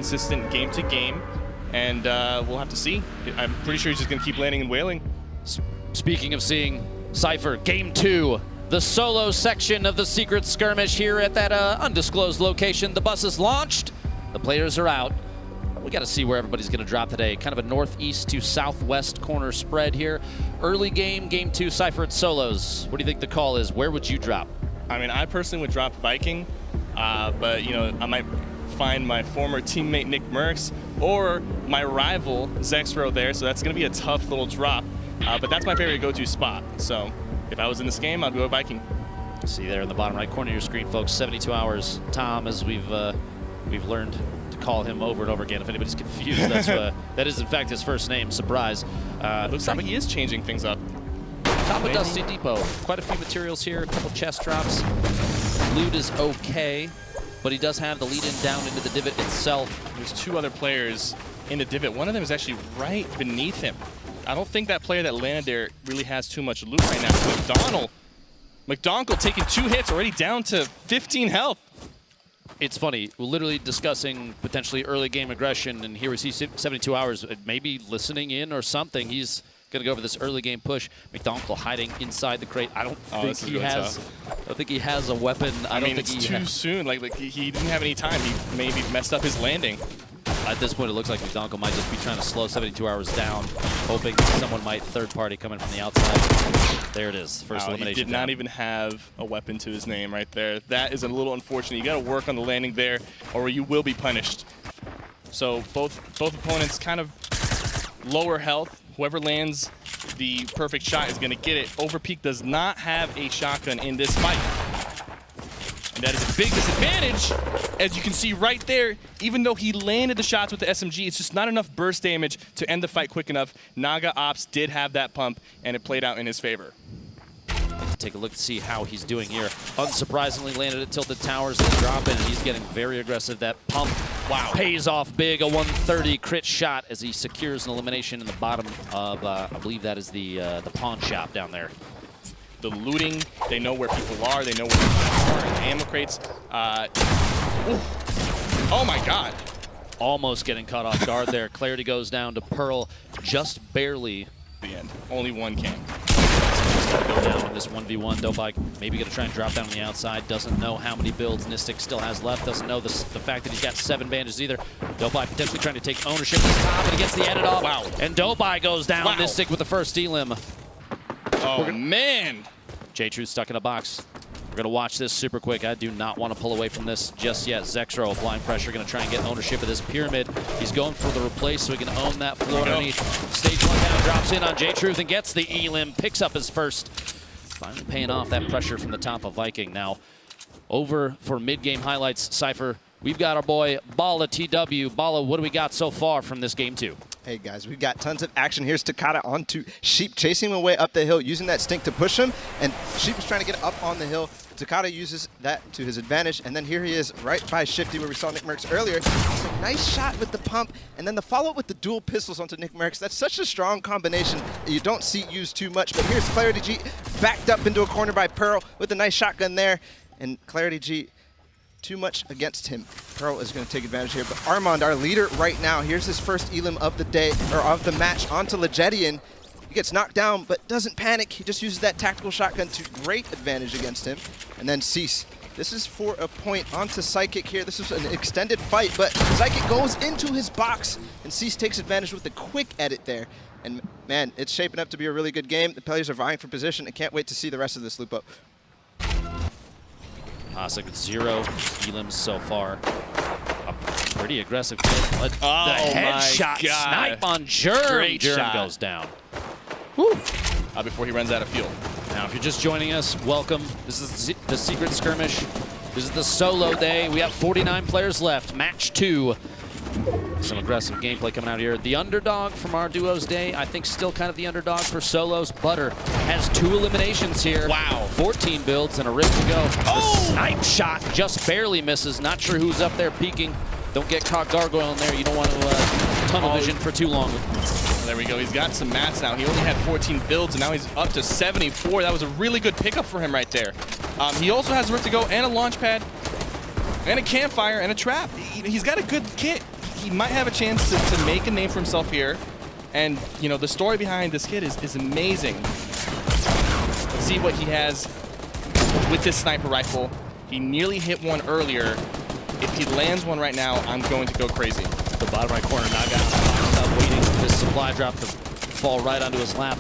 consistent game to game, and we'll have to see. I'm pretty sure he's just going to keep landing and whaling. Speaking of seeing, Cypher, game 2, the solo section of the secret skirmish here at that undisclosed location. The bus is launched, the players are out. We got to see where everybody's going to drop today. Kind of a northeast to southwest corner spread here. Early game 2, Cypher at solos. What do you think the call is? Where would you drop? I mean, I personally would drop Viking, but you know, I might find my former teammate Nick Merckx or my rival Zexro there, so that's going to be a tough little drop. But that's my favorite go-to spot. So if I was in this game, I'd go Viking. See there in the bottom right corner of your screen, folks, 72 hours. Tom, as we've learned to call him over and over again. If anybody's confused, that's that is in fact his first name. Surprise. Looks like he is changing things up. Top of Dusty Depot. Quite a few materials here, a couple chest drops. Loot is okay, but he does have the lead in down into the divot itself. There's 2 other players in the divot. One of them is actually right beneath him. I don't think that player that landed there really has too much loot right now. McDonald taking 2 hits, already down to 15 health. It's funny, we're literally discussing potentially early game aggression, and here we see 72 hours, maybe listening in or something. He's going to go for this early game push. McDonald hiding inside the crate. I don't think he has. I don't think he has a weapon. I mean, it's too soon. Like he didn't have any time. He maybe messed up his landing. At this point, it looks like McDonald might just be trying to slow 72 hours down, hoping someone might third party come in from the outside. There it is, first elimination. He did not even have a weapon to his name right there. That is a little unfortunate. You got to work on the landing there, or you will be punished. So both opponents kind of lower health. Whoever lands the perfect shot is going to get it. Overpeak does not have a shotgun in this fight. And that is a big disadvantage, as you can see right there. Even though he landed the shots with the SMG, it's just not enough burst damage to end the fight quick enough. Naga Ops did have that pump, and it played out in his favor. Take a look to see how he's doing here. Unsurprisingly, landed at Tilted Towers and drop in, and he's getting very aggressive. That pump, wow, pays off big. A 130 crit shot as he secures an elimination in the bottom of, I believe that is the pawn shop down there. The looting, they know where people are, they know where people are in the ammo crates. Oh my God. Almost getting caught off guard there. Clarity goes down to Pearl, just barely. The end. Only one can. Go down in this 1v1. Dopike maybe going to try and drop down on the outside. Doesn't know how many builds Nistic still has left. Doesn't know the fact that he's got 7 bandages either. Dopike potentially trying to take ownership at the top, and he gets the edit off. Wow. And Dopike goes down. Wow. Nistic with the first elim. Oh, man. J-Truth stuck in a box. We're going to watch this super quick. I do not want to pull away from this just yet. Zexro applying pressure, going to try and get ownership of this pyramid. He's going for the replace so he can own that floor underneath. Stage 1 down, drops in on J-Truth and gets the elim, picks up his first. Finally paying off that pressure from the top of Viking. Now, over for mid-game highlights, Cypher, we've got our boy Bala TW. Bala, what do we got so far from this game 2? Hey guys, we've got tons of action. Here's Takada onto Sheep, chasing him away up the hill, using that stink to push him, and Sheep is trying to get up on the hill. Takada uses that to his advantage, and then here he is right by Shifty, where we saw Nick Merckx earlier. It's a nice shot with the pump, and then the follow-up with the dual pistols onto Nick Merckx. That's such a strong combination that you don't see used too much, but here's Clarity G backed up into a corner by Pearl with a nice shotgun there, and Clarity G too much against him. Pearl is going to take advantage here, but Armand, our leader right now, here's his first elim of the day, or of the match, onto Legedian. He gets knocked down, but doesn't panic. He just uses that tactical shotgun to great advantage against him. And then Cease. This is for a point onto Psychic here. This is an extended fight, but Psychic goes into his box, and Cease takes advantage with the quick edit there. And man, it's shaping up to be a really good game. The players are vying for position. I can't wait to see the rest of this loop up. Hasek with 0 elims so far. A pretty aggressive kill. The headshot snipe on Germ. Germ goes down. Woo. Before he runs out of fuel. Now, if you're just joining us, welcome. This is the secret skirmish. This is the solo day. We have 49 players left. Match 2. Some aggressive gameplay coming out here. The underdog from our duos day, I think still kind of the underdog for solos. Butter has 2 eliminations here. Wow. 14 builds and a rip to go. The snipe shot just barely misses. Not sure who's up there peeking. Don't get caught gargoyle in there. You don't want to tunnel vision for too long. There we go. He's got some mats now. He only had 14 builds, and now he's up to 74. That was a really good pickup for him right there. He also has a rip to go and a launch pad and a campfire and a trap. He's got a good kit. he might have a chance to make a name for himself here. And, you know, the story behind this kid is amazing. Let's see what he has with this sniper rifle. He nearly hit one earlier. If he lands one right now, I'm going to go crazy. The bottom right corner, Naga waiting for this supply drop to fall right onto his lap.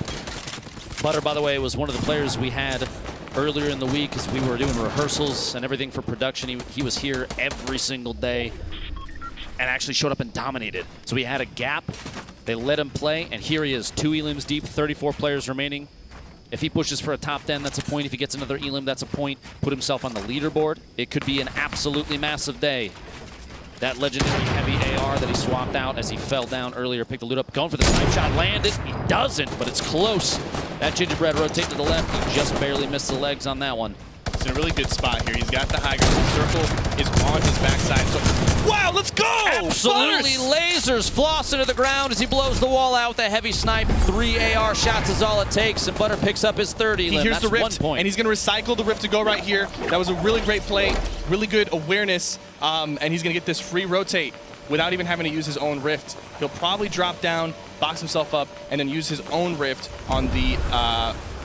Butter, by the way, was one of the players we had earlier in the week as we were doing rehearsals and everything for production. He was here every single day and actually showed up and dominated. So we had a gap. They let him play, and here he is, 2 elims deep, 34 players remaining. If he pushes for a top 10, that's a point. If he gets another elim, that's a point. Put himself on the leaderboard. It could be an absolutely massive day. That legendary heavy AR that he swapped out as he fell down earlier, picked the loot up, going for the snipe shot, landed. He doesn't, but it's close. That gingerbread rotate to the left. He just barely missed the legs on that one. He's in a really good spot here. He's got the high ground. The circle is on his backside. So, wow, let's go! Absolutely lasers floss into the ground as he blows the wall out with a heavy snipe. 3 AR shots is all it takes, and Butter picks up his 30. He hears That's the 1 rift, point. and he's going to recycle the rift to go right here. That was a really great play, really good awareness, and he's going to get this free rotate without even having to use his own rift. He'll probably drop down, box himself up, and then use his own rift on the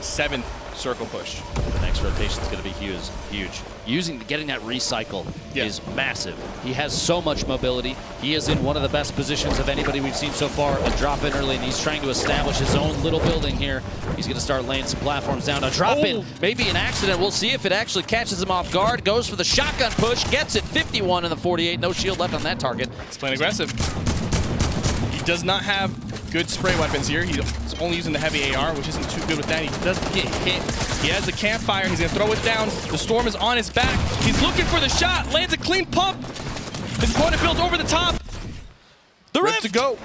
7th circle push. The next rotation is going to be huge. Getting that recycle is massive. He has so much mobility. He is in one of the best positions of anybody we've seen so far. A drop in early, and he's trying to establish his own little building here. He's going to start laying some platforms down. A drop in, maybe an accident. We'll see if it actually catches him off guard. Goes for the shotgun push, gets it. 51 in the 48. No shield left on that target. He's playing aggressive. He does not have good spray weapons here. He's only using the heavy AR, which isn't too good with that. He doesn't get hit. He has the campfire. He's going to throw it down. The storm is on his back. He's looking for the shot. Lands a clean pump. His opponent builds over the top. The rift to go.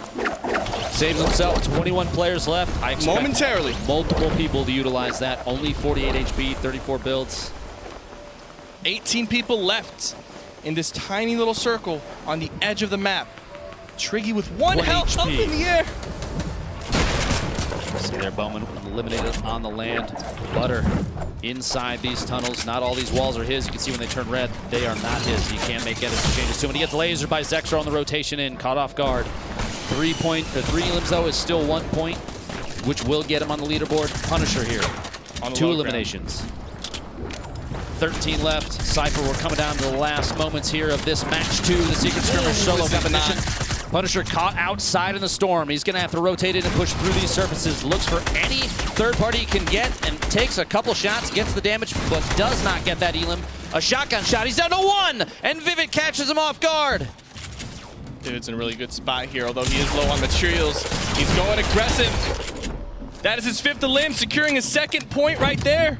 Saves himself. 21 players left. I expect momentarily multiple people to utilize that. Only 48 HP, 34 builds. 18 people left in this tiny little circle on the edge of the map. Triggy with 1 health up in the air. See there, Bowman eliminated on the land. Butter inside these tunnels. Not all these walls are his. You can see when they turn red, they are not his. He can't make edits changes to him. And he gets lasered by Zexro on the rotation in, caught off guard. 3 elims though is still 1 point, which will get him on the leaderboard. Punisher here, on 2 eliminations. 13 left. Cypher, we're coming down to the last moments here of this match 2, the Secret Skirmish solo competition. Punisher caught outside in the storm. He's going to have to rotate in and push through these surfaces. Looks for any third party he can get and takes a couple shots, gets the damage, but does not get that elim. A shotgun shot. He's down to 1, and Vivid catches him off guard. Dude's in a really good spot here, although he is low on materials. He's going aggressive. That is his 5th elim, securing his 2nd point right there.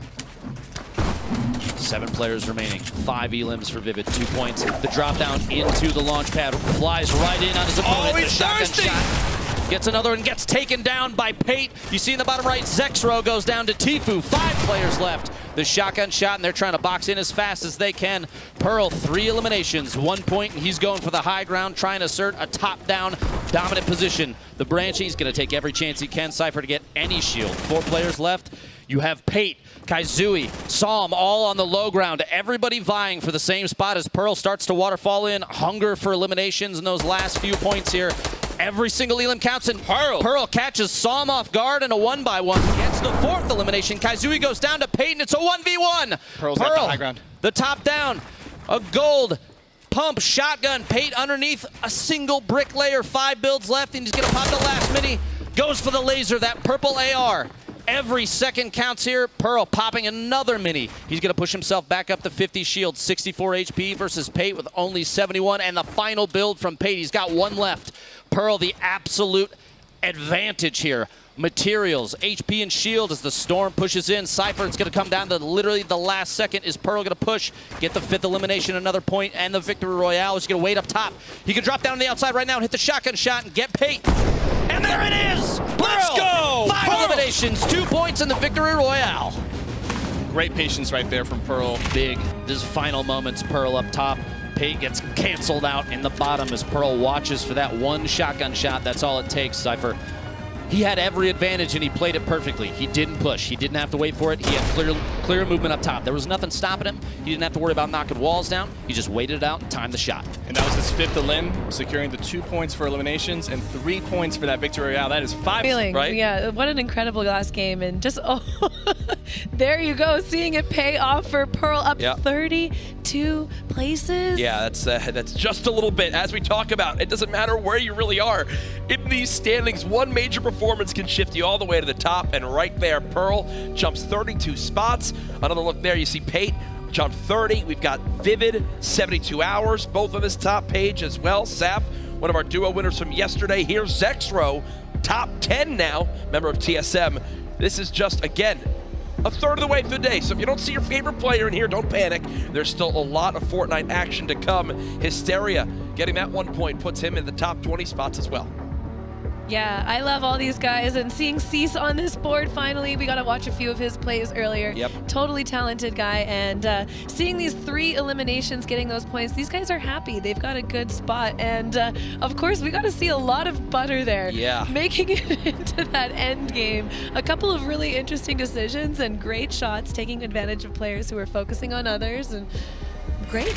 7 players remaining. 5 elims for Vivid. 2 points. The drop down into the launch pad. Flies right in on his opponent. Oh, he's thirsty! Shot. Gets another and gets taken down by Pate. You see in the bottom right, Zexro goes down to Tifu. 5 players left. The shotgun shot, and they're trying to box in as fast as they can. Pearl, 3 eliminations. 1 point, and he's going for the high ground, trying to assert a top-down dominant position. The branching, he's going to take every chance he can. Cypher to get any shield. 4 players left. You have Pate, Kaizui, Psalm, all on the low ground. Everybody vying for the same spot as Pearl starts to waterfall in. Hunger for eliminations in those last few points here. Every single elim counts, and Pearl catches Psalm off guard in a 1-by-1. Gets the 4th elimination. Kaizui goes down to Pate, and it's a 1v1. Pearl's at the high ground. The top down. A gold pump shotgun. Pate underneath a single brick layer. 5 builds left, and he's going to pop the last mini. Goes for the laser, that purple AR. Every second counts here. Pearl popping another mini. He's going to push himself back up to 50 shield. 64 HP versus Pate with only 71. And the final build from Pate. He's got 1 left. Pearl, the absolute advantage here. Materials, HP, and shield as the storm pushes in. Cypher, it's going to come down to literally the last second. Is Pearl going to push, get the 5th elimination, another point, and the victory royale? Is going to wait up top. He can drop down on the outside right now and hit the shotgun shot and get Pate. And there it is! Let's go! 5 eliminations, 2 points in the victory royale. Great patience right there from Pearl. Big, this final moments, Pearl up top. Pate gets canceled out in the bottom as Pearl watches for that 1 shotgun shot. That's all it takes. Cypher He had every advantage and he played it perfectly. He didn't push. He didn't have to wait for it. He had clear movement up top. There was nothing stopping him. He didn't have to worry about knocking walls down. He just waited it out and timed the shot. And that was his 5th elim, securing the 2 points for eliminations and 3 points for that victory royale. That is 5, right? Yeah, what an incredible last game. And just, there you go, seeing it pay off for Pearl, up 32 places. Yeah, that's just a little bit. As we talk about, it doesn't matter where you really are. In these standings, one major performance can shift you all the way to the top, and right there, Pearl jumps 32 spots. Another look there, you see Pate jump 30. We've got Vivid, 72 hours, both on this top page as well. Saf, one of our duo winners from yesterday. Here's Zexro, top 10 now, member of TSM. This is just, again, a third of the way through the day. So if you don't see your favorite player in here, don't panic. There's still a lot of Fortnite action to come. Hysteria, getting that 1 point puts him in the top 20 spots as well. Yeah, I love all these guys, and seeing Cease on this board finally, we got to watch a few of his plays earlier. Yep. Totally talented guy, and seeing these 3 eliminations, getting those points, these guys are happy. They've got a good spot, and of course, we got to see a lot of butter there. Yeah. Making it into that end game. A couple of really interesting decisions and great shots, taking advantage of players who are focusing on others, and great.